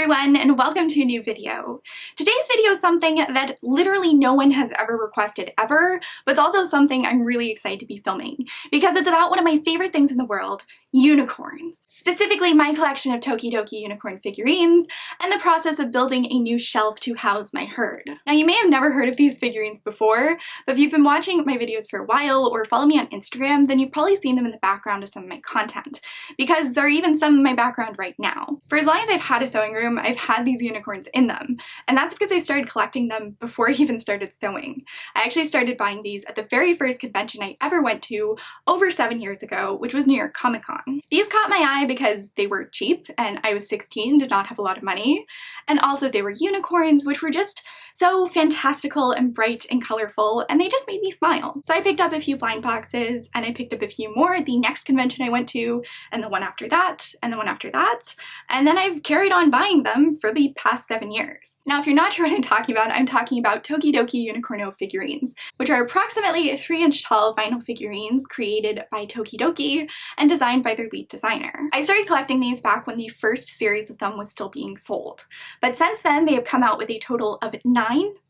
everyone, and welcome to a new video. Today's video is something that literally no one has ever requested ever, but it's also something I'm really excited to be filming because it's about one of my favorite things in the world, unicorns. Specifically my collection of tokidoki unicorn figurines and the process of building a new shelf to house my herd. Now you may have never heard of these figurines before, but if you've been watching my videos for a while or follow me on Instagram, then you've probably seen them in the background of some of my content because there are even some in my background right now. For as long as I've had a sewing room, I've had these unicorns in them, and that's because I started collecting them before I even started sewing. I actually started buying these at the very first convention I ever went to over 7 years ago, which was New York Comic Con. These caught my eye because they were cheap and I was 16, did not have a lot of money, and also they were unicorns, which were just so fantastical and bright and colorful, and they just made me smile. So I picked up a few blind boxes, and I picked up a few more at the next convention I went to, and the one after that, and the one after that, and then I've carried on buying them for the past 7 years. Now if you're not sure what I'm talking about tokidoki unicorno figurines, which are approximately 3-inch tall vinyl figurines created by Tokidoki and designed by their lead designer. I started collecting these back when the first series of them was still being sold, but since then they have come out with a total of 9,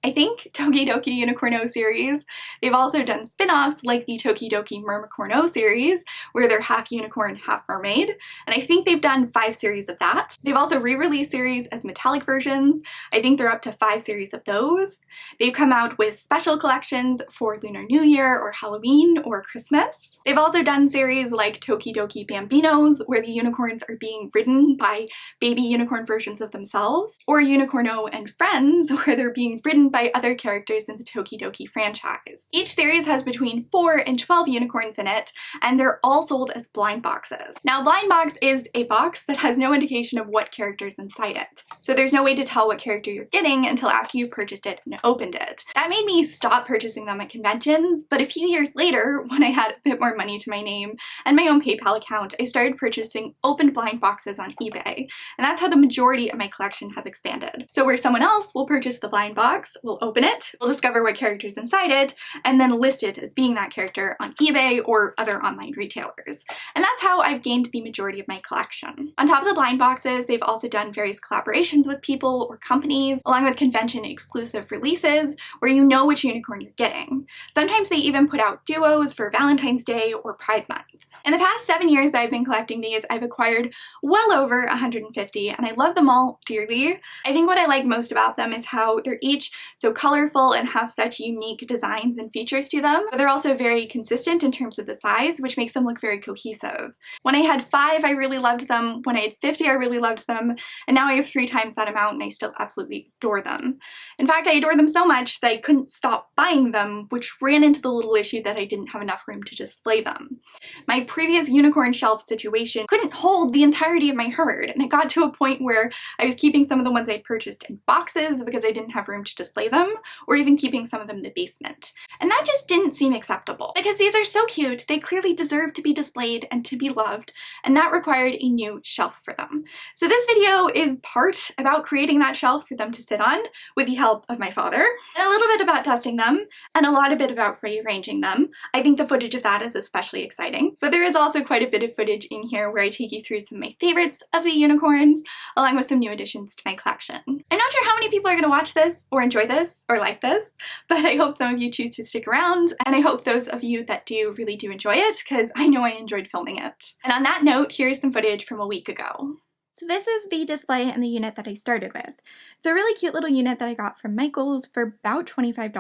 I think, tokidoki unicorno series. They've also done spin-offs like the tokidoki mermacorno series, where they're half unicorn, half mermaid, and I think they've done 5 series of that. They've also re-released series as metallic versions. I think they're up to 5 series of those. They've come out with special collections for Lunar New Year or Halloween or Christmas. They've also done series like Tokidoki Bambinos, where the unicorns are being ridden by baby unicorn versions of themselves, or Unicorno and Friends, where they're being ridden by other characters in the Tokidoki franchise. Each series has between 4 and 12 unicorns in it, and they're all sold as blind boxes. Now, blind box is a box that has no indication of what character's inside it. So there's no way to tell what character you're getting until after you've purchased it and opened it. That made me stop purchasing them at conventions, but a few years later, when I had a bit more money to my name and my own PayPal account, I started purchasing opened blind boxes on eBay, and that's how the majority of my collection has expanded. So where someone else will purchase the blind box, we'll open it, we'll discover what character's inside it, and then list it as being that character on eBay or other online retailers. And that's how I've gained the majority of my collection. On top of the blind boxes, they've also done various collaborations with people or companies, along with convention exclusive releases where you know which unicorn you're getting. Sometimes they even put out duos for Valentine's Day or Pride Month. In the past 7 years that I've been collecting these, I've acquired well over 150, and I love them all dearly. I think what I like most about them is how they're each so colorful and have such unique designs and features to them, but they're also very consistent in terms of the size, which makes them look very cohesive. When I had 5, I really loved them. When I had 50, I really loved them, and now I have 3 times that amount, and I still absolutely adore them. In fact, I adore them so much that I couldn't stop buying them, which ran into the little issue that I didn't have enough room to display them. My previous unicorn shelf situation couldn't hold the entirety of my herd, and it got to a point where I was keeping some of the ones I'd purchased in boxes because I didn't have room to display them, or even keeping some of them in the basement. And that just didn't seem acceptable, because these are so cute, they clearly deserve to be displayed and to be loved, and that required a new shelf for them. So this video is part about creating that shelf for them to sit on with the help of my father, and a little bit about dusting them, and a lot of bit about rearranging them. I think the footage of that is especially exciting, but there is also quite a bit of footage in here where I take you through some of my favorites of the unicorns, along with some new additions to my collection. I'm not sure how many people are going to watch this, or enjoy this, or like this, but I hope some of you choose to stick around, and I hope those of you that do really do enjoy it, because I know I enjoyed filming it. And on that note, here's some footage from a week ago. So this is the display and the unit that I started with. It's a really cute little unit that I got from Michael's for about $25.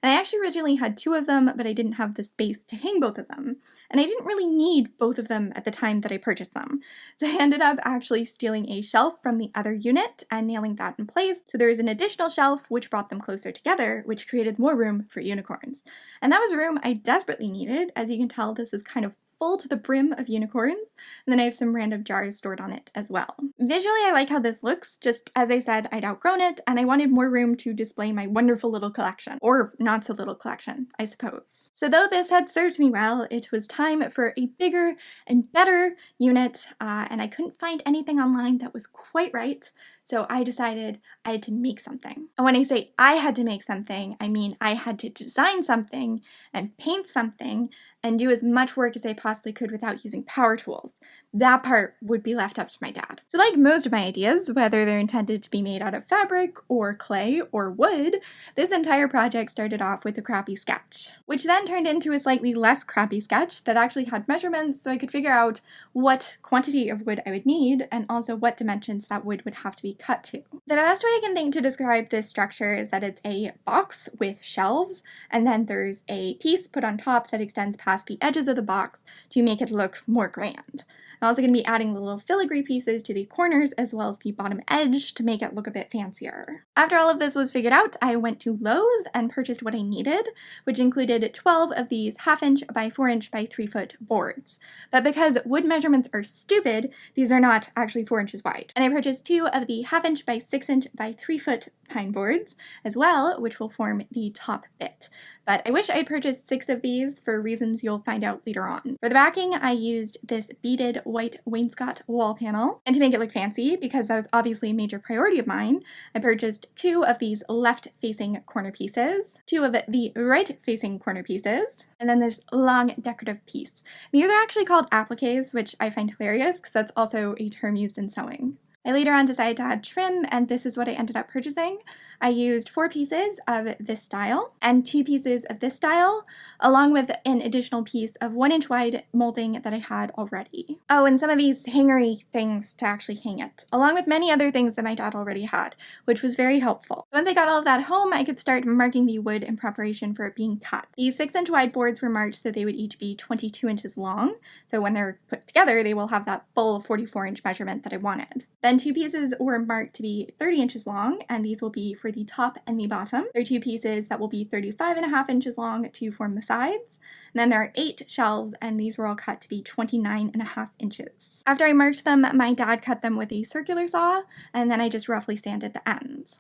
And I actually originally had 2 of them, but I didn't have the space to hang both of them. And I didn't really need both of them at the time that I purchased them. So I ended up actually stealing a shelf from the other unit and nailing that in place. So there was an additional shelf which brought them closer together, which created more room for unicorns. And that was a room I desperately needed. As you can tell, this is kind of full to the brim of unicorns, and then I have some random jars stored on it as well. Visually, I like how this looks. Just as I said, I'd outgrown it, and I wanted more room to display my wonderful little collection, or not so little collection, I suppose. So though this had served me well, it was time for a bigger and better unit, and I couldn't find anything online that was quite right, so I decided I had to make something. And when I say I had to make something, I mean I had to design something and paint something and do as much work as I possibly could without using power tools. that part would be left up to my dad. So like most of my ideas, whether they're intended to be made out of fabric or clay or wood, this entire project started off with a crappy sketch, which then turned into a slightly less crappy sketch that actually had measurements so I could figure out what quantity of wood I would need and also what dimensions that wood would have to be cut to. The best way I can think to describe this structure is that it's a box with shelves, and then there's a piece put on top that extends past the edges of the box to make it look more grand. I'm also going to be adding the little filigree pieces to the corners as well as the bottom edge to make it look a bit fancier. After all of this was figured out, I went to Lowe's and purchased what I needed, which included 12 of these 1/2 inch by 4 inch by 3 foot boards. But because wood measurements are stupid, these are not actually 4 inches wide. And I purchased 2 of the 1/2 inch by 6 inch by 3 foot pine boards as well, which will form the top bit. But I wish I had purchased 6 of these for reasons you'll find out later on. For the backing, I used this beaded white wainscot wall panel. And to make it look fancy, because that was obviously a major priority of mine, I purchased 2 of these left-facing corner pieces, 2 of the right-facing corner pieces, and then this long decorative piece. These are actually called appliques, which I find hilarious because that's also a term used in sewing. I later on decided to add trim, and this is what I ended up purchasing. I used 4 pieces of this style and 2 pieces of this style, along with an additional piece of 1 inch wide molding that I had already. Oh, and some of these hangery things to actually hang it, along with many other things that my dad already had, which was very helpful. Once I got all of that home, I could start marking the wood in preparation for it being cut. These 6 inch wide boards were marked so they would each be 22 inches long, so when they're put together, they will have that full 44 inch measurement that I wanted. Then 2 pieces were marked to be 30 inches long, and these will be for the top and the bottom. There are 2 pieces that will be 35.5 inches long to form the sides. And then there are 8 shelves, and these were all cut to be 29.5 inches. After I marked them, my dad cut them with a circular saw, and then I just roughly sanded the ends.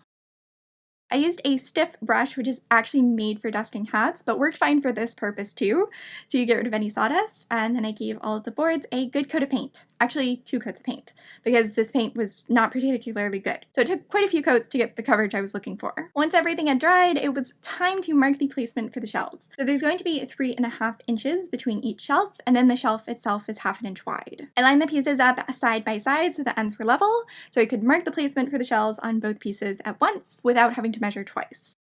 I used a stiff brush, which is actually made for dusting hats, but worked fine for this purpose too, to get rid of any sawdust. And then I gave all of the boards a good coat of paint. Actually, 2 coats of paint, because this paint was not particularly good. So it took quite a few coats to get the coverage I was looking for. Once everything had dried, it was time to mark the placement for the shelves. So there's going to be 3.5 inches between each shelf, and then the shelf itself is 1/2 inch wide. I lined the pieces up side by side so the ends were level, so I could mark the placement for the shelves on both pieces at once without having to measure twice.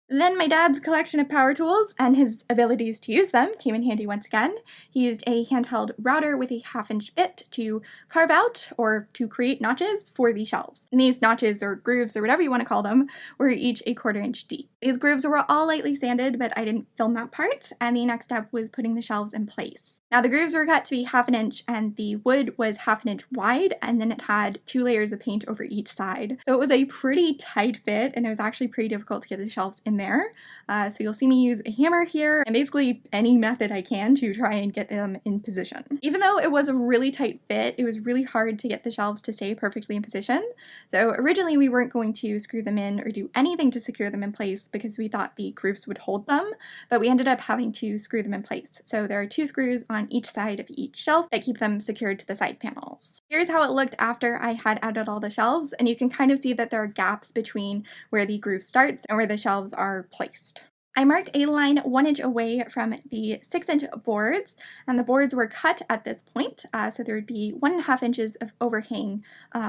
Then my dad's collection of power tools and his abilities to use them came in handy once again. He used a handheld router with a 1/2 inch bit to carve out or to create notches for the shelves. And these notches or grooves or whatever you want to call them were each 1/4 inch deep. These grooves were all lightly sanded, but I didn't film that part, and the next step was putting the shelves in place. Now the grooves were cut to be 1/2 inch and the wood was 1/2 inch wide, and then it had 2 layers of paint over each side. So it was a pretty tight fit, and it was actually pretty difficult to get the shelves in there. So you'll see me use a hammer here and basically any method I can to try and get them in position. Even though it was a really tight fit, it was really hard to get the shelves to stay perfectly in position. So originally we weren't going to screw them in or do anything to secure them in place because we thought the grooves would hold them, but we ended up having to screw them in place. So there are 2 screws on each side of each shelf that keep them secured to the side panels. Here's how it looked after I had added all the shelves, and you can kind of see that there are gaps between where the groove starts and where the shelves are placed. I marked a line 1 inch away from the 6 inch boards, and the boards were cut at this point, so there would be 1.5 inches of overhang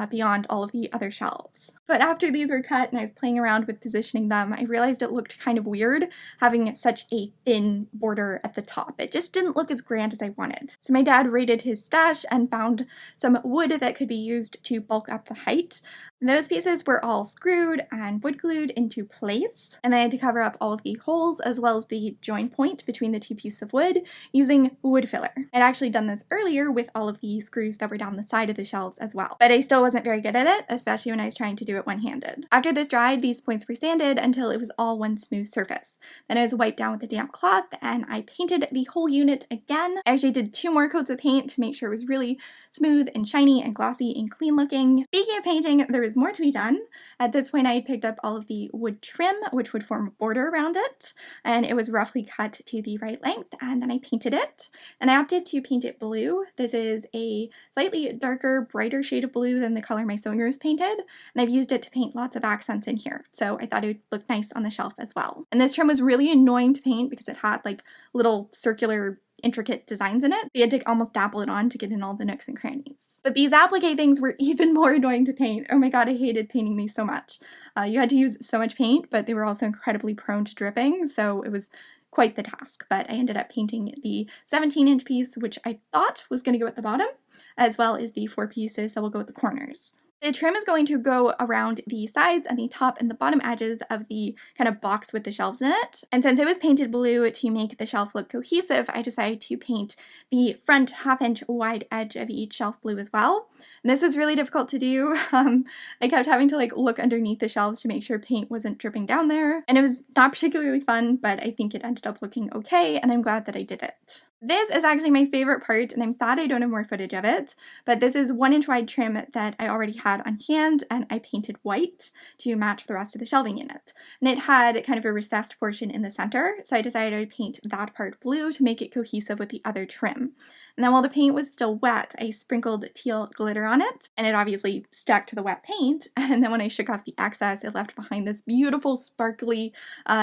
beyond all of the other shelves. But after these were cut and I was playing around with positioning them, I realized it looked kind of weird having such a thin border at the top. It just didn't look as grand as I wanted. So my dad raided his stash and found some wood that could be used to bulk up the height. And those pieces were all screwed and wood glued into place, and then I had to cover up all of the holes as well as the join point between the 2 pieces of wood using wood filler. I'd actually done this earlier with all of the screws that were down the side of the shelves as well, but I still wasn't very good at it, especially when I was trying to do it one-handed. After this dried, these points were sanded until it was all one smooth surface. Then it was wiped down with a damp cloth, and I painted the whole unit again. I actually did 2 more coats of paint to make sure it was really smooth and shiny and glossy and clean looking. Speaking of painting, there was more to be done. At this point, I had picked up all of the wood trim, which would form a border around it, and it was roughly cut to the right length, and then I painted it. And I opted to paint it blue. This is a slightly darker, brighter shade of blue than the color my sewing room is painted, and I've used it to paint lots of accents in here, so I thought it would look nice on the shelf as well. And this trim was really annoying to paint because it had like little circular intricate designs in it. You had to almost dabble it on to get in all the nooks and crannies. But these applique things were even more annoying to paint. Oh my god, I hated painting these so much. You had to use so much paint, but they were also incredibly prone to dripping, so it was quite the task. But I ended up painting the 17-inch piece, which I thought was going to go at the bottom, as well as the 4 pieces that will go at the corners. The trim is going to go around the sides and the top and the bottom edges of the kind of box with the shelves in it. And since it was painted blue to make the shelf look cohesive, I decided to paint the front 1/2-inch wide edge of each shelf blue as well. And this was really difficult to do. I kept having to look underneath the shelves to make sure paint wasn't dripping down there. And it was not particularly fun, but I think it ended up looking okay, and I'm glad that I did it. This is actually my favorite part, and I'm sad I don't have more footage of it, but this is 1-inch wide trim that I already had on hand, and I painted white to match the rest of the shelving in it. And it had kind of a recessed portion in the center, so I decided I'd paint that part blue to make it cohesive with the other trim. And then while the paint was still wet, I sprinkled teal glitter on it, and it obviously stuck to the wet paint, and then when I shook off the excess, it left behind this beautiful sparkly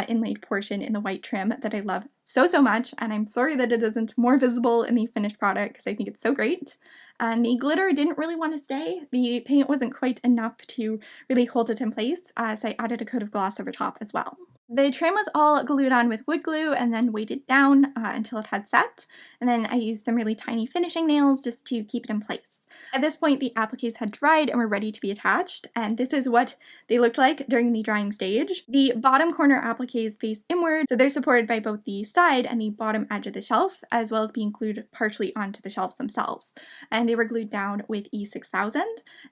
inlaid portion in the white trim that I love so much, and I'm sorry that it isn't more visible in the finished product because I think it's so great. And the glitter didn't really want to stay. The paint wasn't quite enough to really hold it in place, so I added a coat of gloss over top as well. The trim was all glued on with wood glue and then weighted down until it had set, and then I used some really tiny finishing nails just to keep it in place. At this point, the appliques had dried and were ready to be attached, and this is what they looked like during the drying stage. The bottom corner appliques face inward, so they're supported by both the side and the bottom edge of the shelf, as well as being glued partially onto the shelves themselves. And they were glued down with E6000, and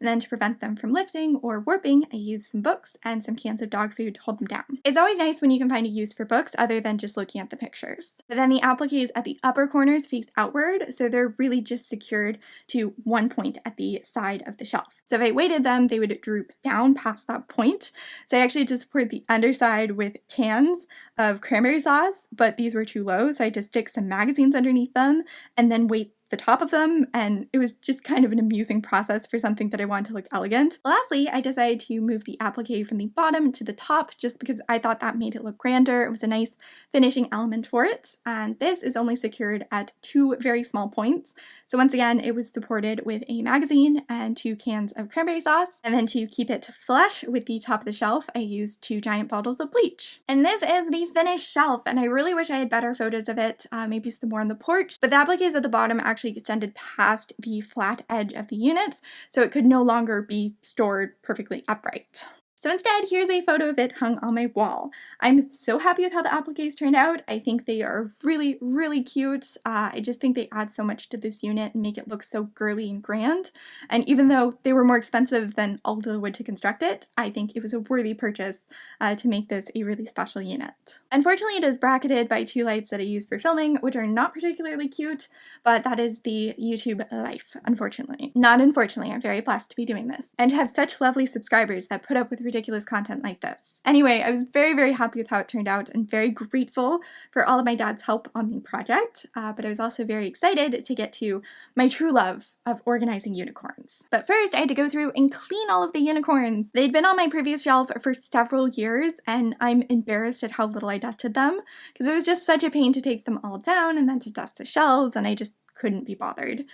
then to prevent them from lifting or warping, I used some books and some cans of dog food to hold them down. It's always nice when you can find a use for books other than just looking at the pictures. But then the appliques at the upper corners face outward, so they're really just secured to one point at the side of the shelf. So if I weighted them, they would droop down past that point. So I actually just poured the underside with cans of cranberry sauce, but these were too low, so I just stick some magazines underneath them and then weight the top of them, and it was just kind of an amusing process for something that I wanted to look elegant. Lastly, I decided to move the applique from the bottom to the top just because I thought that made it look grander. It was a nice finishing element for it, and this is only secured at 2 very small points. So once again, it was supported with a magazine and 2 cans of cranberry sauce, and then to keep it flush with the top of the shelf, I used 2 giant bottles of bleach. And this is the finished shelf, and I really wish I had better photos of it, maybe some more on the porch, but the appliques at the bottom actually extended past the flat edge of the unit, so it could no longer be stored perfectly upright. So instead, here's a photo of it hung on my wall. I'm so happy with how the appliques turned out. I think they are really cute. I just think they add so much to this unit and make it look so girly and grand. And even though they were more expensive than all the wood to construct it, I think it was a worthy purchase to make this a really special unit. Unfortunately, it is bracketed by 2 lights that I use for filming, which are not particularly cute, but that is the YouTube life, unfortunately. Not unfortunately, I'm very blessed to be doing this and to have such lovely subscribers that put up with ridiculous content like this. Anyway, I was very happy with how it turned out and very grateful for all of my dad's help on the project, but I was also very excited to get to my true love of organizing unicorns. But first, I had to go through and clean all of the unicorns. They'd been on my previous shelf for several years, and I'm embarrassed at how little I dusted them, because it was just such a pain to take them all down and then to dust the shelves, and I just couldn't be bothered.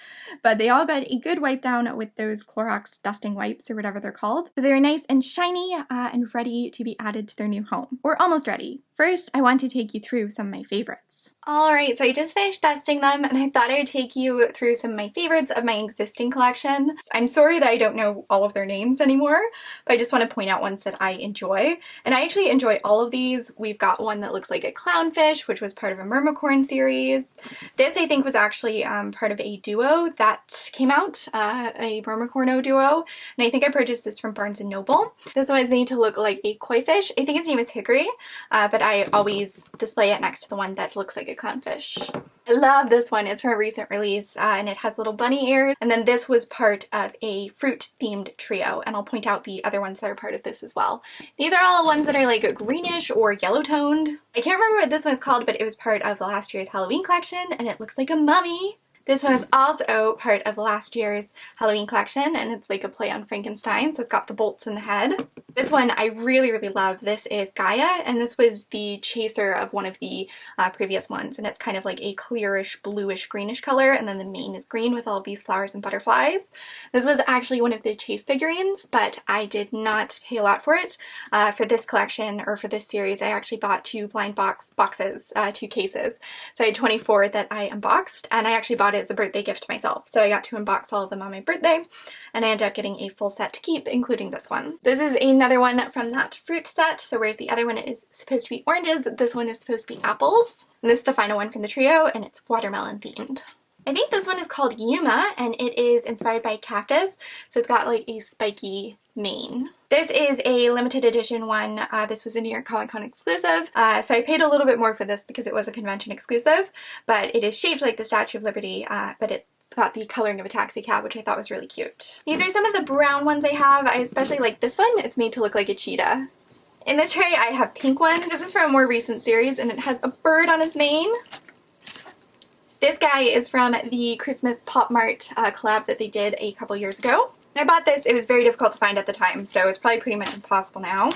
But they all got a good wipe down with those Clorox dusting wipes or whatever they're called. So they're nice and shiny and ready to be added to their new home. Or almost ready. First, I want to take you through some of my favorites. Alright, so I just finished dusting them, and I thought I would take you through some of my favorites of my existing collection. I'm sorry that I don't know all of their names anymore, but I just want to point out ones that I enjoy. And I actually enjoy all of these. We've got one that looks like a clownfish, which was part of a mermacorn series. This, I think, was actually part of a duo that came out, a mermacorno duo, and I think I purchased this from Barnes & Noble. This one is made to look like a koi fish. I think its name is Hickory, but I always display it next to the one that looks like a clownfish. I love this one. It's from a recent release, and it has little bunny ears. And then this was part of a fruit-themed trio, and I'll point out the other ones that are part of this as well. These are all ones that are like greenish or yellow-toned. I can't remember what this one is called, but it was part of last year's Halloween collection, and it looks like a mummy. This one is also part of last year's Halloween collection, and it's like a play on Frankenstein, so it's got the bolts in the head. This one I really, really love. This is Gaia, and this was the chaser of one of the previous ones, and it's kind of like a clearish, bluish, greenish color, and then the mane is green with all of these flowers and butterflies. This was actually one of the chase figurines, but I did not pay a lot for it. For this collection, or for this series, I actually bought two blind boxes, two cases. So I had 24 that I unboxed, and I actually bought it as a birthday gift to myself. So I got to unbox all of them on my birthday, and I ended up getting a full set to keep, including this one. This is another one from that fruit set. So whereas the other one is supposed to be oranges, this one is supposed to be apples. And this is the final one from the trio, and it's watermelon themed. I think this one is called Yuma, and it is inspired by cactus, so it's got like a spiky mane. This is a limited edition one. This was a New York Comic Con exclusive, so I paid a little bit more for this because it was a convention exclusive, but it is shaped like the Statue of Liberty, but it's got the coloring of a taxi cab, which I thought was really cute. These are some of the brown ones I have. I especially like this one. It's made to look like a cheetah. In this tray I have pink one. This is from a more recent series, and it has a bird on its mane. This guy is from the Christmas Pop Mart collab that they did a couple years ago. I bought this. It was very difficult to find at the time, so it's probably pretty much impossible now.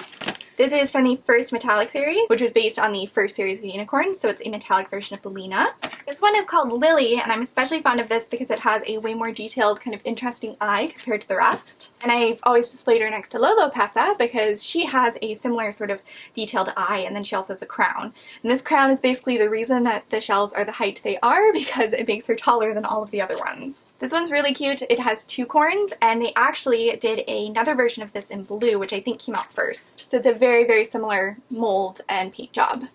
This is from the first metallic series, which was based on the first series of the unicorns, so it's a metallic version of the Lena. This one is called Lily, and I'm especially fond of this because it has a way more detailed, kind of interesting eye compared to the rest. And I've always displayed her next to Lolo Pessa because she has a similar sort of detailed eye, and then she also has a crown. And this crown is basically the reason that the shelves are the height they are, because it makes her taller than all of the other ones. This one's really cute. It has two corns, and they actually did another version of this in blue, which I think came out first. So it's a very, very similar mold and paint job.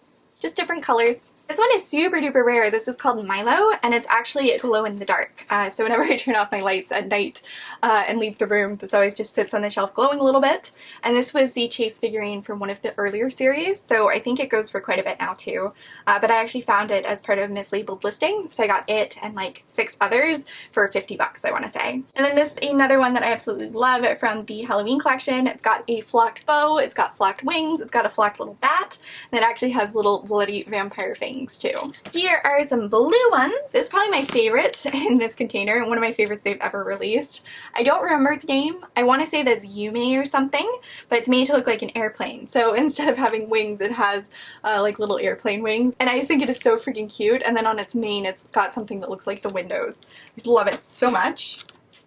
Just different colors. This one is super duper rare. This is called Milo, and it's actually a glow in the dark. So whenever I turn off my lights at night and leave the room, this always just sits on the shelf glowing a little bit. And this was the chase figurine from one of the earlier series, so I think it goes for quite a bit now too. But I actually found it as part of a mislabeled listing, so I got it and like 6 others for 50 bucks, I want to say. And then this another one that I absolutely love from the Halloween collection. It's got a flocked bow, it's got flocked wings, it's got a flocked little bat, and it actually has little bloody vampire fangs too. Here are some blue ones. This is probably my favorite in this container, and one of my favorites they've ever released. I don't remember its name. I want to say that's Yume or something, but it's made to look like an airplane. So instead of having wings, it has like little airplane wings, and I just think it is so freaking cute. And then on its mane, it's got something that looks like the windows. I just love it so much.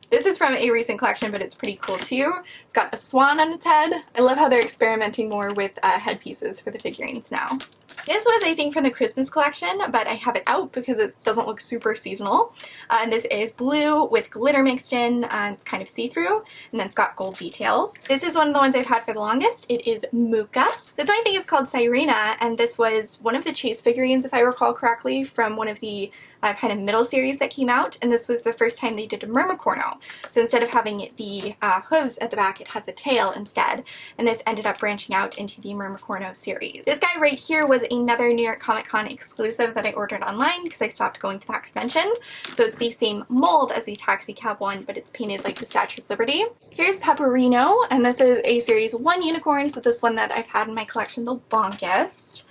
This is from a recent collection, but it's pretty cool too. It's got a swan on its head. I love how they're experimenting more with headpieces for the figurines now. This was, I think, from the Christmas collection, but I have it out because it doesn't look super seasonal. And this is blue with glitter mixed in, kind of see-through, and then it's got gold details. This is one of the ones I've had for the longest. It is Muka. This one I think is called Sirena, and this was one of the chase figurines, if I recall correctly, from one of the kind of middle series that came out, and this was the first time they did a mermacorno. So instead of having the hooves at the back, it has a tail instead, and this ended up branching out into the mermacorno series. This guy right here was another New York Comic Con exclusive that I ordered online because I stopped going to that convention. So it's the same mold as the taxi cab one, but it's painted like the Statue of Liberty. Here's Pepperino, and this is a series 1 unicorn, so this one that I've had in my collection the longest.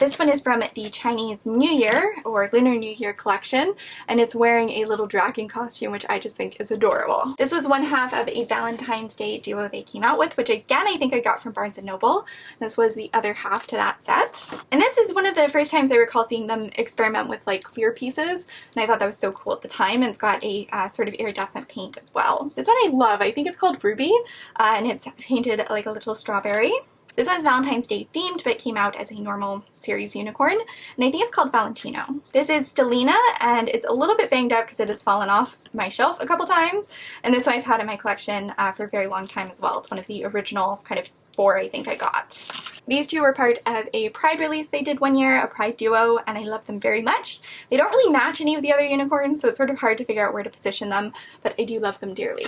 This one is from the Chinese New Year, or Lunar New Year collection, and it's wearing a little dragon costume, which I just think is adorable. This was one half of a Valentine's Day duo they came out with, which again I think I got from Barnes & Noble. This was the other half to that set. And this is one of the first times I recall seeing them experiment with like clear pieces, and I thought that was so cool at the time, and it's got a sort of iridescent paint as well. This one I love. I think it's called Ruby, and it's painted like a little strawberry. This one's Valentine's Day themed, but it came out as a normal series unicorn, and I think it's called Valentino. This is Stelina, and it's a little bit banged up because it has fallen off my shelf a couple times, and this one I've had in my collection for a very long time as well. It's one of the original kind of 4 I think I got. These two were part of a Pride release they did one year, a Pride duo, and I love them very much. They don't really match any of the other unicorns, so it's sort of hard to figure out where to position them, but I do love them dearly.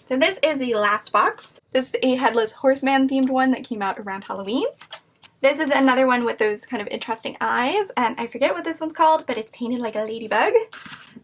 So this is the last box. This is a Headless Horseman themed one that came out around Halloween. This is another one with those kind of interesting eyes, and I forget what this one's called, but it's painted like a ladybug.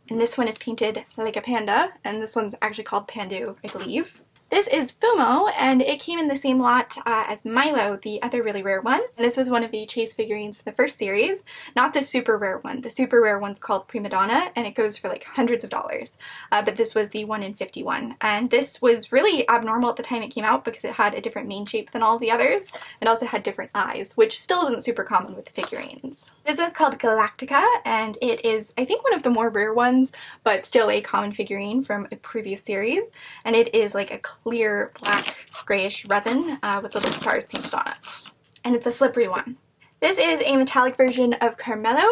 And this one is painted like a panda, and this one's actually called Pandu, I believe. This is Fumo, and it came in the same lot as Milo, the other really rare one. And this was one of the chase figurines for the first series, not the super rare one. The super rare one's called Prima Donna, and it goes for like hundreds of dollars. But this was the 1 in 50 one. And this was really abnormal at the time it came out because it had a different mane shape than all the others. It also had different eyes, which still isn't super common with the figurines. This is called Galactica, and it is, I think, one of the more rare ones, but still a common figurine from a previous series. And it is like a clear black grayish resin with little stars painted on it. And it's a slippery one. This is a metallic version of Carmelo,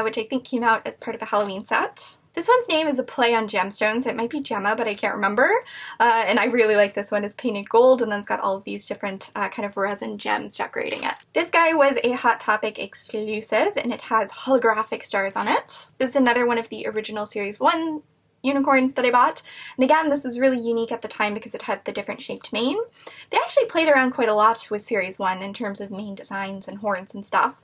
which I think came out as part of a Halloween set. This one's name is a play on gemstones. It might be Gemma, but I can't remember. And I really like this one. It's painted gold, and then it's got all of these different kind of resin gems decorating it. This guy was a Hot Topic exclusive, and it has holographic stars on it. This is another one of the original Series 1 unicorns that I bought. And again, this is really unique at the time because it had the different shaped mane. They actually played around quite a lot with Series 1 in terms of mane designs and horns and stuff.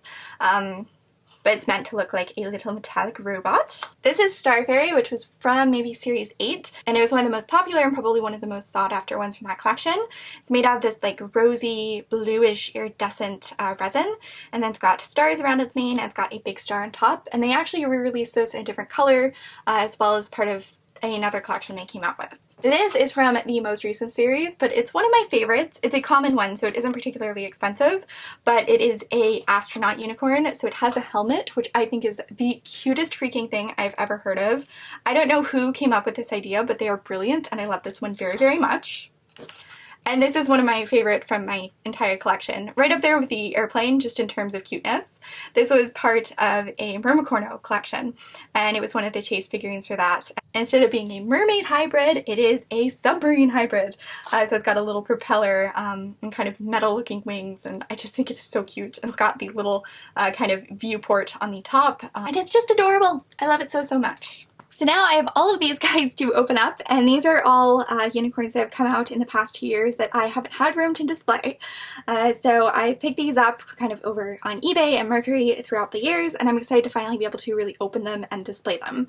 But it's meant to look like a little metallic robot. This is Star Fairy, which was from maybe Series 8, and it was one of the most popular and probably one of the most sought after ones from that collection. It's made out of this like rosy, bluish, iridescent resin, and then it's got stars around its mane, and it's got a big star on top, and they actually re-released this in a different color as well as part of another collection they came out with. This is from the most recent series, but it's one of my favorites. It's a common one, so it isn't particularly expensive, but it is a astronaut unicorn, so it has a helmet, which I think is the cutest freaking thing I've ever heard of. I don't know who came up with this idea, but they are brilliant, and I love this one very, very much. And this is one of my favorite from my entire collection. Right up there with the airplane, just in terms of cuteness. This was part of a Mermacorno collection, and it was one of the chase figurines for that. Instead of being a mermaid hybrid, it is a submarine hybrid. So it's got a little propeller and kind of metal looking wings, and I just think it is so cute. And it's got the little kind of viewport on the top, and it's just adorable. I love it so, so much. So now I have all of these guys to open up, and these are all unicorns that have come out in the past 2 years that I haven't had room to display. So I picked these up kind of over on eBay and Mercari throughout the years, and I'm excited to finally be able to really open them and display them.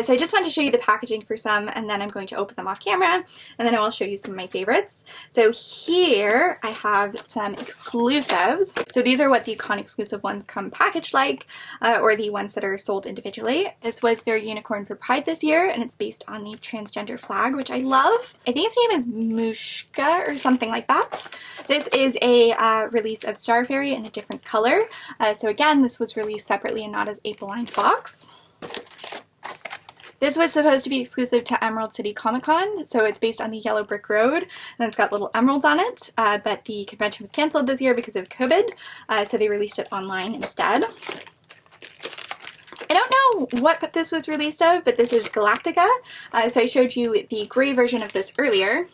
So I just wanted to show you the packaging for some, and then I'm going to open them off camera, and then I will show you some of my favorites. So here I have some exclusives. So these are what the con exclusive ones come packaged like, or the ones that are sold individually. This was their unicorn for Pride this year, and it's based on the transgender flag, which I love. I think its name is Mushka or something like that. This is a release of Star Fairy in a different color. So again, this was released separately and not as a blind box. This was supposed to be exclusive to Emerald City Comic Con, so it's based on the Yellow Brick Road, and it's got little emeralds on it, but the convention was cancelled this year because of COVID, so they released it online instead. I don't know what this was released of, but this is Galactica. So I showed you the gray version of this earlier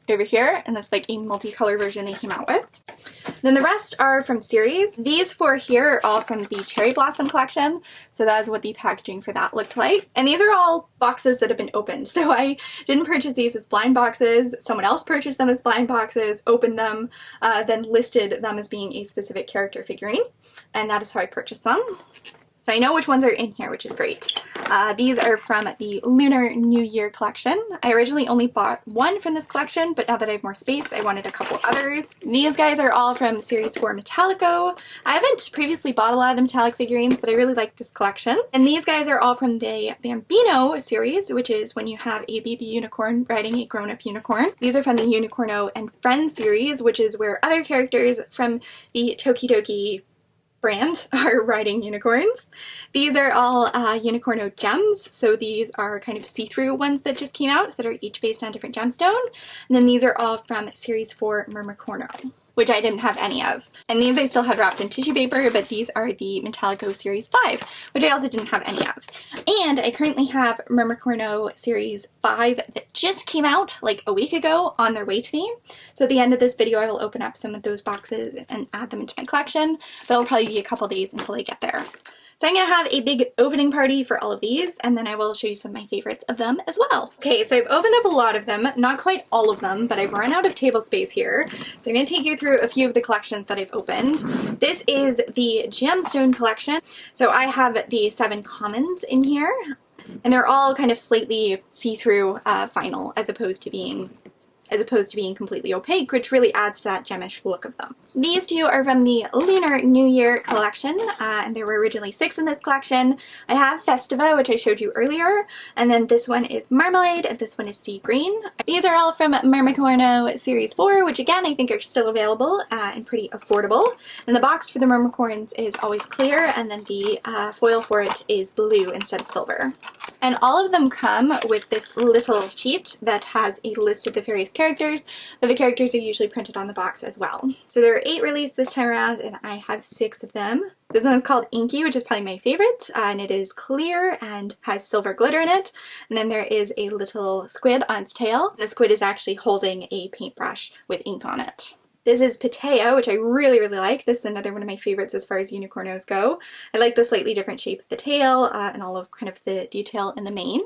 over here, and that's like a multicolor version they came out with. Then the rest are from series. These 4 here are all from the Cherry Blossom collection, so that is what the packaging for that looked like. And these are all boxes that have been opened, so I didn't purchase these as blind boxes. Someone else purchased them as blind boxes, opened them, then listed them as being a specific character figurine, and that is how I purchased them. So I know which ones are in here, which is great. These are from the Lunar New Year collection. I originally only bought one from this collection, but now that I have more space, I wanted a couple others. These guys are all from Series 4 Metallico. I haven't previously bought a lot of the metallic figurines, but I really like this collection. And these guys are all from the Bambino series, which is when you have a baby unicorn riding a grown-up unicorn. These are from the Unicorno and Friends series, which is where other characters from the Tokidoki brand are riding unicorns. These are all Unicorno gems, so these are kind of see-through ones that just came out that are each based on different gemstone. And then these are all from Series 4 Mermacorno, which I didn't have any of. And these I still had wrapped in tissue paper, but these are the Metallico Series 5, which I also didn't have any of. And I currently have Mermacorno Series 5 that just came out like a week ago on their way to me. So at the end of this video, I will open up some of those boxes and add them into my collection, but it'll probably be a couple days until I get there. So I'm going to have a big opening party for all of these, and then I will show you some of my favorites of them as well. Okay, so I've opened up a lot of them, not quite all of them, but I've run out of table space here. So I'm going to take you through a few of the collections that I've opened. This is the Gemstone Collection. So I have the 7 commons in here, and they're all kind of slightly see-through vinyl as opposed to being as opposed to being completely opaque, which really adds to that gemish look of them. These two are from the Lunar New Year collection, and there were originally 6 in this collection. I have Festiva, which I showed you earlier, and then this one is Marmalade, and this one is Sea Green. These are all from Mermicorno Series 4, which again I think are still available and pretty affordable. And the box for the Mermicorns is always clear, and then the foil for it is blue instead of silver. And all of them come with this little sheet that has a list of the various characters, though the characters are usually printed on the box as well. So there are 8 released this time around, and I have 6 of them. This one is called Inky, which is probably my favorite, and it is clear and has silver glitter in it. And then there is a little squid on its tail. The squid is actually holding a paintbrush with ink on it. This is Piteo, which I really, really like. This is another one of my favorites as far as unicornos go. I like the slightly different shape of the tail and all of kind of the detail in the mane.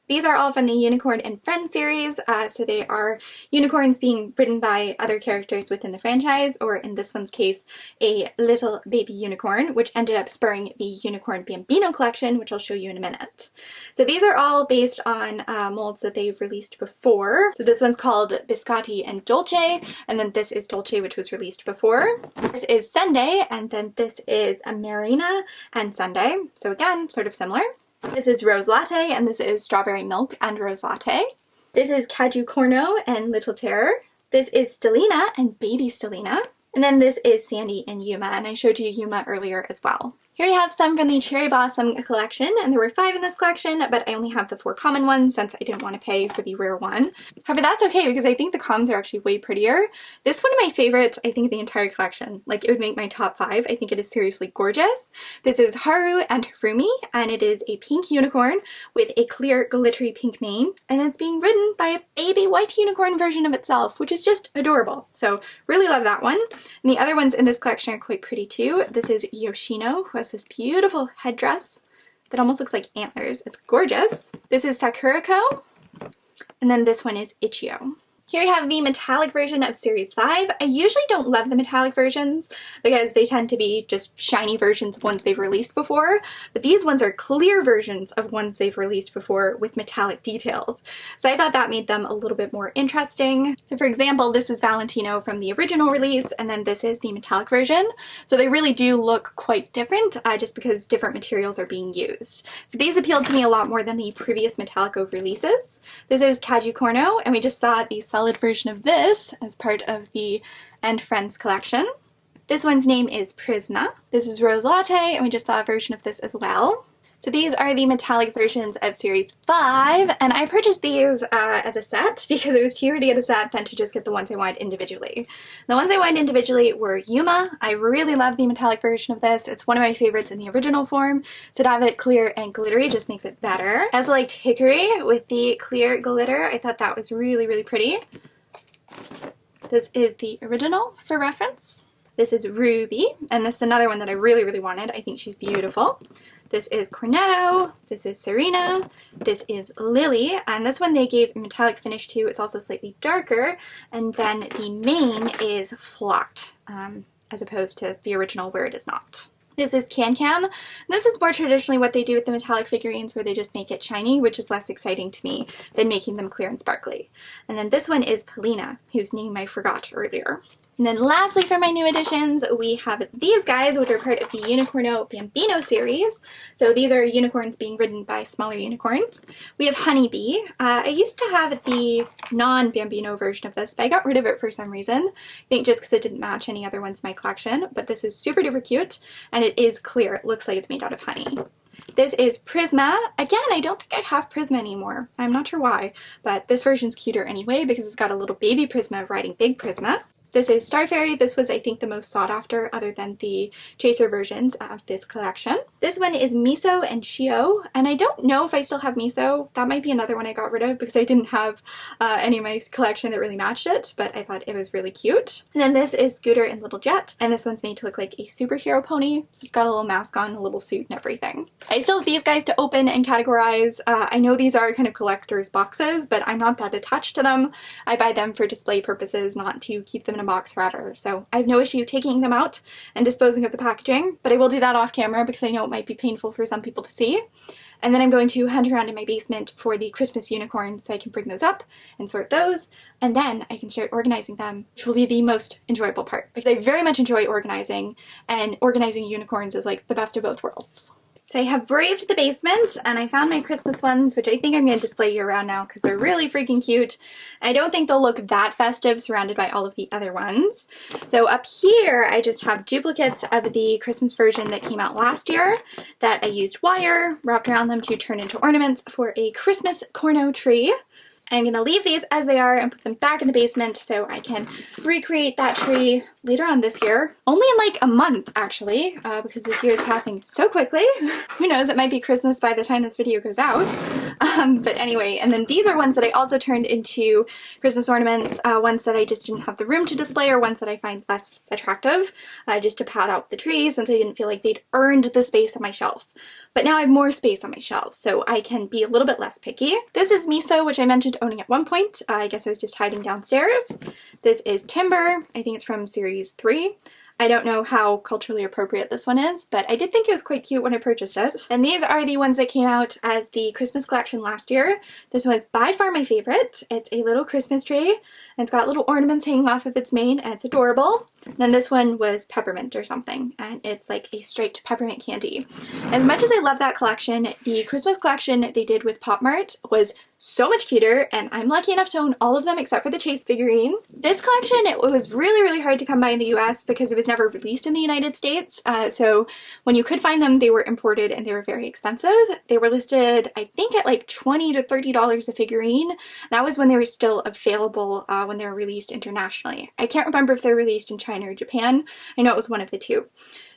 These are all from the Unicorn and Friends series, so they are unicorns being ridden by other characters within the franchise, or in this one's case, a little baby unicorn, which ended up spurring the Unicorn Bambino collection, which I'll show you in a minute. So these are all based on molds that they've released before. So this one's called Biscotti and Dolce, and then this is Dolce, which was released before. This is Sunday, and then this is a Marina and Sunday. So again, sort of similar. This is Rose Latte, and this is Strawberry Milk and Rose Latte. This is Caju Corno and Little Terror. This is Stellina and Baby Stellina. And then this is Sandy and Yuma, and I showed you Yuma earlier as well. Here we have some from the Cherry Blossom collection, and there were 5 in this collection, but I only have the 4 common ones since I didn't want to pay for the rare one. However, that's okay because I think the commons are actually way prettier. This one of my favorites, I think, in the entire collection. Like, it would make my top 5. I think it is seriously gorgeous. This is Haru and Harumi, and it is a pink unicorn with a clear glittery pink mane, and it's being ridden by a baby white unicorn version of itself, which is just adorable. So really love that one. And the other ones in this collection are quite pretty too. This is Yoshino, who has this beautiful headdress that almost looks like antlers. It's gorgeous. This is Sakurako, and then this one is Ichio. Here we have the metallic version of Series 5. I usually don't love the metallic versions because they tend to be just shiny versions of ones they've released before, but these ones are clear versions of ones they've released before with metallic details. So I thought that made them a little bit more interesting. So for example, this is Valentino from the original release, and then this is the metallic version. So they really do look quite different just because different materials are being used. So these appealed to me a lot more than the previous Metallico releases. This is Caju Corno, and we just saw the solid version of this as part of the And Friends collection. This one's name is Prisma. This is Rose Latte, and we just saw a version of this as well. So these are the metallic versions of Series 5, and I purchased these as a set because it was cheaper to get a set than to just get the ones I wanted individually. The ones I wanted individually were Yuma. I really love the metallic version of this. It's one of my favorites in the original form. So to have it clear and glittery just makes it better. I also liked Hickory with the clear glitter. I thought that was really, really pretty. This is the original for reference. This is Ruby, and this is another one that I really, really wanted. I think she's beautiful. This is Cornetto, this is Serena, this is Lily, and this one they gave a metallic finish to. It's also slightly darker, and then the mane is flocked, as opposed to the original where it is not. This is Can Can. This is more traditionally what they do with the metallic figurines, where they just make it shiny, which is less exciting to me than making them clear and sparkly. And then this one is Polina, whose name I forgot earlier. And then lastly for my new additions, we have these guys, which are part of the Unicorno Bambino series. So these are unicorns being ridden by smaller unicorns. We have Honeybee. I used to have the non-Bambino version of this, but I got rid of it for some reason. I think just because it didn't match any other ones in my collection, but this is super duper cute, and it is clear. It looks like it's made out of honey. This is Prisma. Again, I don't think I have Prisma anymore. I'm not sure why, but this version's cuter anyway because it's got a little baby Prisma riding big Prisma. This is Star Fairy. This was, I think, the most sought after other than the chaser versions of this collection. This one is Miso and Shio, and I don't know if I still have Miso. That might be another one I got rid of because I didn't have any of my collection that really matched it, but I thought it was really cute. And then this is Scooter and Little Jet, and this one's made to look like a superhero pony. So it's got a little mask on, a little suit and everything. I still have these guys to open and categorize. I know these are kind of collector's boxes, but I'm not that attached to them. I buy them for display purposes, not to keep them in a box forever. So I have no issue taking them out and disposing of the packaging, but I will do that off camera because I know it might be painful for some people to see. And then I'm going to hunt around in my basement for the Christmas unicorns so I can bring those up and sort those, and then I can start organizing them, which will be the most enjoyable part because I very much enjoy organizing, and organizing unicorns is like the best of both worlds. So I have braved the basement and I found my Christmas ones, which I think I'm going to display year round now because they're really freaking cute. I don't think they'll look that festive surrounded by all of the other ones. So up here I just have duplicates of the Christmas version that came out last year that I used wire wrapped around them to turn into ornaments for a Christmas corno tree. And I'm going to leave these as they are and put them back in the basement so I can recreate that tree later on this year. Only in like a month, actually, because this year is passing so quickly. Who knows, it might be Christmas by the time this video goes out. But anyway, and then these are ones that I also turned into Christmas ornaments, ones that I just didn't have the room to display or ones that I find less attractive, just to pad out the tree since I didn't feel like they'd earned the space on my shelf. But now I have more space on my shelf, so I can be a little bit less picky. This is miso, which I mentioned owning at one point. I guess I was just hiding downstairs. This is timber. I think it's from series 3. I don't know how culturally appropriate this one is, but I did think it was quite cute when I purchased it. And these are the ones that came out as the Christmas collection last year. This was by far my favorite. It's a little Christmas tree, and it's got little ornaments hanging off of its mane, and it's adorable. And then this one was peppermint or something, and it's like a striped peppermint candy. As much as I love that collection, the Christmas collection they did with Pop Mart was so much cuter, and I'm lucky enough to own all of them except for the Chase figurine. This collection, it was really hard to come by in the US because it was never released in the United States, so when you could find them, they were imported and they were very expensive. They were listed, I think, at like $20 to $30 a figurine. That was when they were still available when they were released internationally. I can't remember if they were released in China or Japan. I know it was one of the two.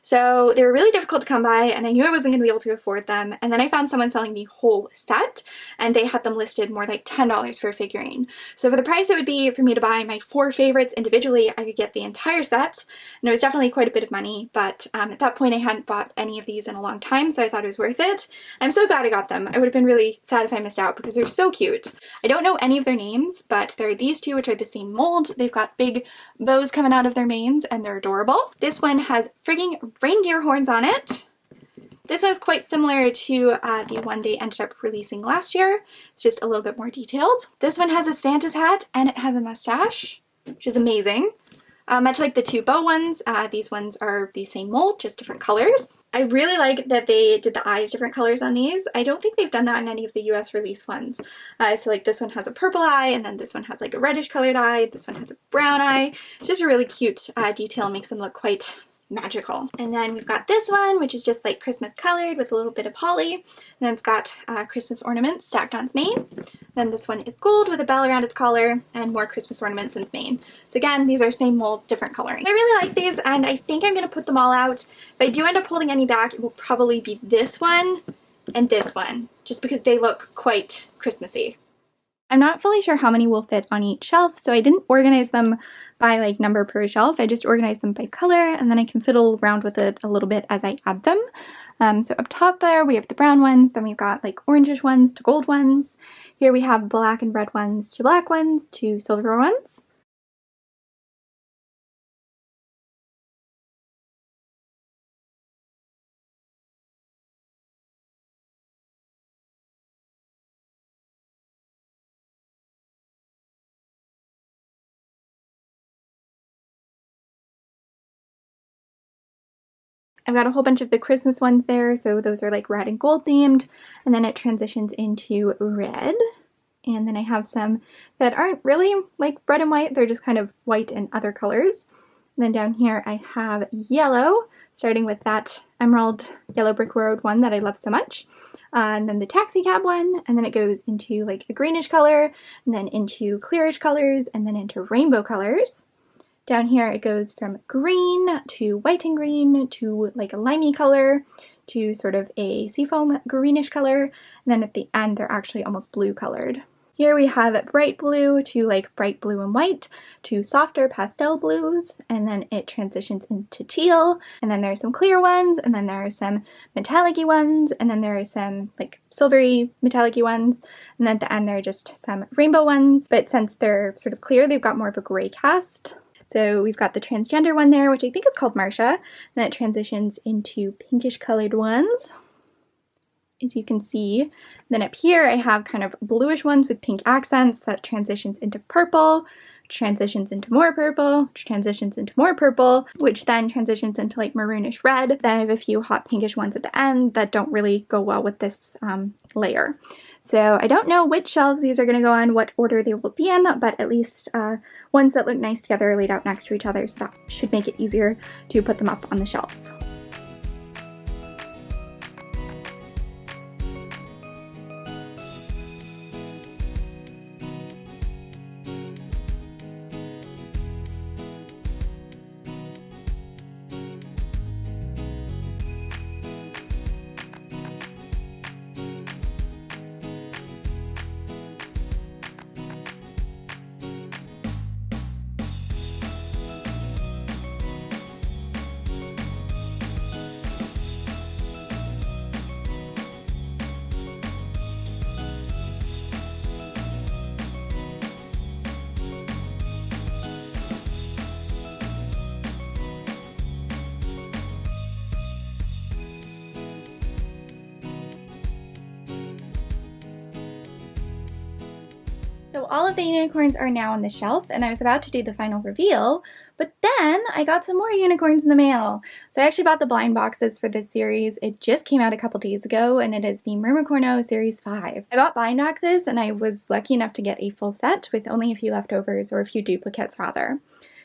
So they were really difficult to come by, and I knew I wasn't going to be able to afford them. And then I found someone selling the whole set, and they had them listed more like $10 for a figurine. So for the price it would be for me to buy my 4 favorites individually, I could get the entire set. And it was definitely quite a bit of money, but at that point I hadn't bought any of these in a long time, so I thought it was worth it. I'm so glad I got them. I would have been really sad if I missed out because they're so cute. I don't know any of their names, but there are these two which are the same mold. They've got big bows coming out of their manes, and they're adorable. This one has frigging reindeer horns on it. This one is quite similar to the one they ended up releasing last year. It's just a little bit more detailed. This one has a Santa's hat and it has a mustache, which is amazing. Much like the 2 bow ones, these ones are the same mold, just different colors. I really like that they did the eyes different colors on these. I don't think they've done that in any of the US release ones. So like this one has a purple eye, and then this one has like a reddish colored eye. This one has a brown eye. It's just a really cute detail, makes them look quite magical. And then we've got this one, which is just like Christmas colored with a little bit of holly. And then it's got Christmas ornaments stacked on its mane. Then this one is gold with a bell around its collar and more Christmas ornaments in its mane. So again, these are same mold, different coloring. I really like these, and I think I'm going to put them all out. If I do end up holding any back, it will probably be this one and this one, just because they look quite Christmassy. I'm not fully sure how many will fit on each shelf, so I didn't organize them by like number per shelf. I just organized them by color, and then I can fiddle around with it a little bit as I add them. So up top there we have the brown ones, then we've got like orangish ones to gold ones. Here we have black and red ones to black ones to silver ones. I've got a whole bunch of the Christmas ones there, so those are like red and gold themed, and then it transitions into red. And then I have some that aren't really like red and white, they're just kind of white and other colors. And then down here I have yellow, starting with that emerald yellow brick road one that I love so much. And then the taxi cab one, and then it goes into like a greenish color, and then into clearish colors, and then into rainbow colors. Down here it goes from green to white and green to like a limey color to sort of a seafoam greenish color, and then at the end they're actually almost blue colored. Here we have bright blue to like bright blue and white to softer pastel blues, and then it transitions into teal, and then there are some clear ones, and then there are some metallic-y ones, and then there are some like silvery metallic-y ones, and then at the end there are just some rainbow ones, but since they're sort of clear they've got more of a gray cast. So we've got the transgender one there, which I think is called Marsha, and then it transitions into pinkish colored ones, as you can see. And then up here I have kind of bluish ones with pink accents that transitions into purple, transitions into more purple, which transitions into more purple, which then transitions into like maroonish red. Then I have a few hot pinkish ones at the end that don't really go well with this layer. So I don't know which shelves these are going to go on, what order they will be in, but at least ones that look nice together are laid out next to each other, so that should make it easier to put them up on the shelf. So all of the unicorns are now on the shelf, and I was about to do the final reveal, but then I got some more unicorns in the mail. So I actually bought the blind boxes for this series. It just came out a couple days ago, and it is the Mermacorno Series 5. I bought blind boxes, and I was lucky enough to get a full set with only a few leftovers, or a few duplicates rather.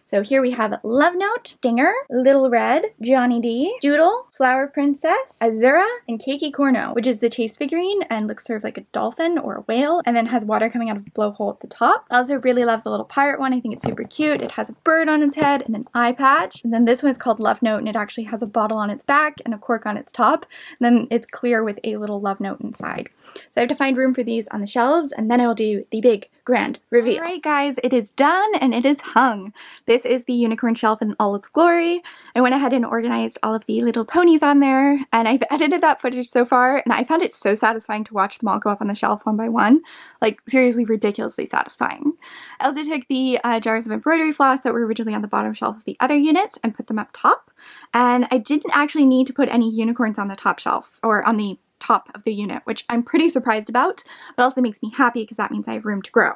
So here we have Love Note, Dinger, Little Red, Johnny D, Doodle, Flower Princess, Azura, and Keiki Corno, which is the chase figurine and looks sort of like a dolphin or a whale, and then has water coming out of a blowhole at the top. I also really love the little pirate one. I think it's super cute. It has a bird on its head and an eye patch. And then this one is called Love Note, and it actually has a bottle on its back and a cork on its top. And then it's clear with a little love note inside. So I have to find room for these on the shelves, and then I will do the big grand reveal. Alright guys, it is done and it is hung. This is the unicorn shelf in all its glory. I went ahead and organized all of the little ponies on there, and I've edited that footage so far, and I found it so satisfying to watch them all go up on the shelf one by one. Like, seriously ridiculously satisfying. I also took the jars of embroidery floss that were originally on the bottom shelf of the other unit and put them up top, and I didn't actually need to put any unicorns on the top shelf, or on the top of the unit, which I'm pretty surprised about, but also makes me happy because that means I have room to grow.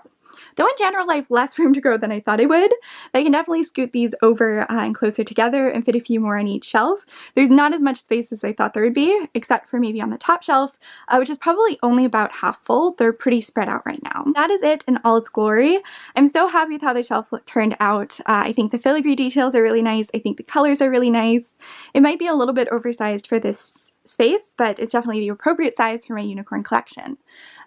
Though in general I have less room to grow than I thought I would, I can definitely scoot these over and closer together and fit a few more on each shelf. There's not as much space as I thought there would be, except for maybe on the top shelf, which is probably only about half full. They're pretty spread out right now. That is it in all its glory. I'm so happy with how the shelf turned out. I think the filigree details are really nice. I think the colors are really nice. It might be a little bit oversized for this space, but it's definitely the appropriate size for my unicorn collection.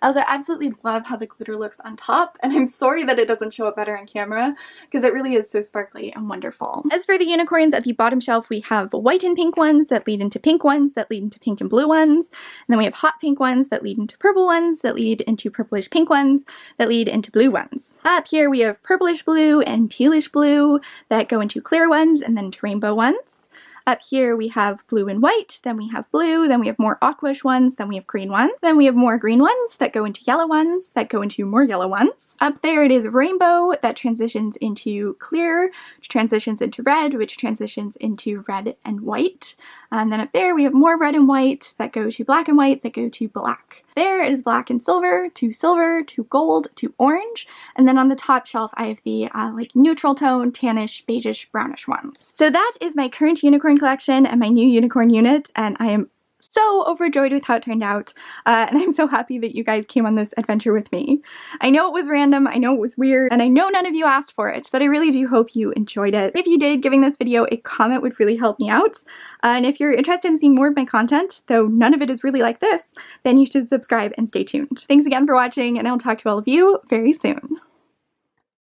I also absolutely love how the glitter looks on top, and I'm sorry that it doesn't show up better on camera because it really is so sparkly and wonderful. As for the unicorns, at the bottom shelf we have white and pink ones that lead into pink ones that lead into pink and blue ones, and then we have hot pink ones that lead into purple ones that lead into purplish pink ones that lead into blue ones. Up here we have purplish blue and tealish blue that go into clear ones and then to rainbow ones. Up here we have blue and white, then we have blue, then we have more aquish ones, then we have green ones, then we have more green ones that go into yellow ones, that go into more yellow ones. Up there it is rainbow that transitions into clear, which transitions into red, which transitions into red and white. And then up there we have more red and white that go to black and white that go to black. There it is black and silver to gold to orange, and then on the top shelf I have the like neutral tone, tannish, beigeish, brownish ones. So that is my current unicorn collection and my new unicorn unit, and I am so overjoyed with how it turned out, and I'm so happy that you guys came on this adventure with me. I know it was random, I know it was weird, and I know none of you asked for it, but I really do hope you enjoyed it. If you did, giving this video a comment would really help me out, and if you're interested in seeing more of my content, though none of it is really like this, then you should subscribe and stay tuned. Thanks again for watching, and I'll talk to all of you very soon.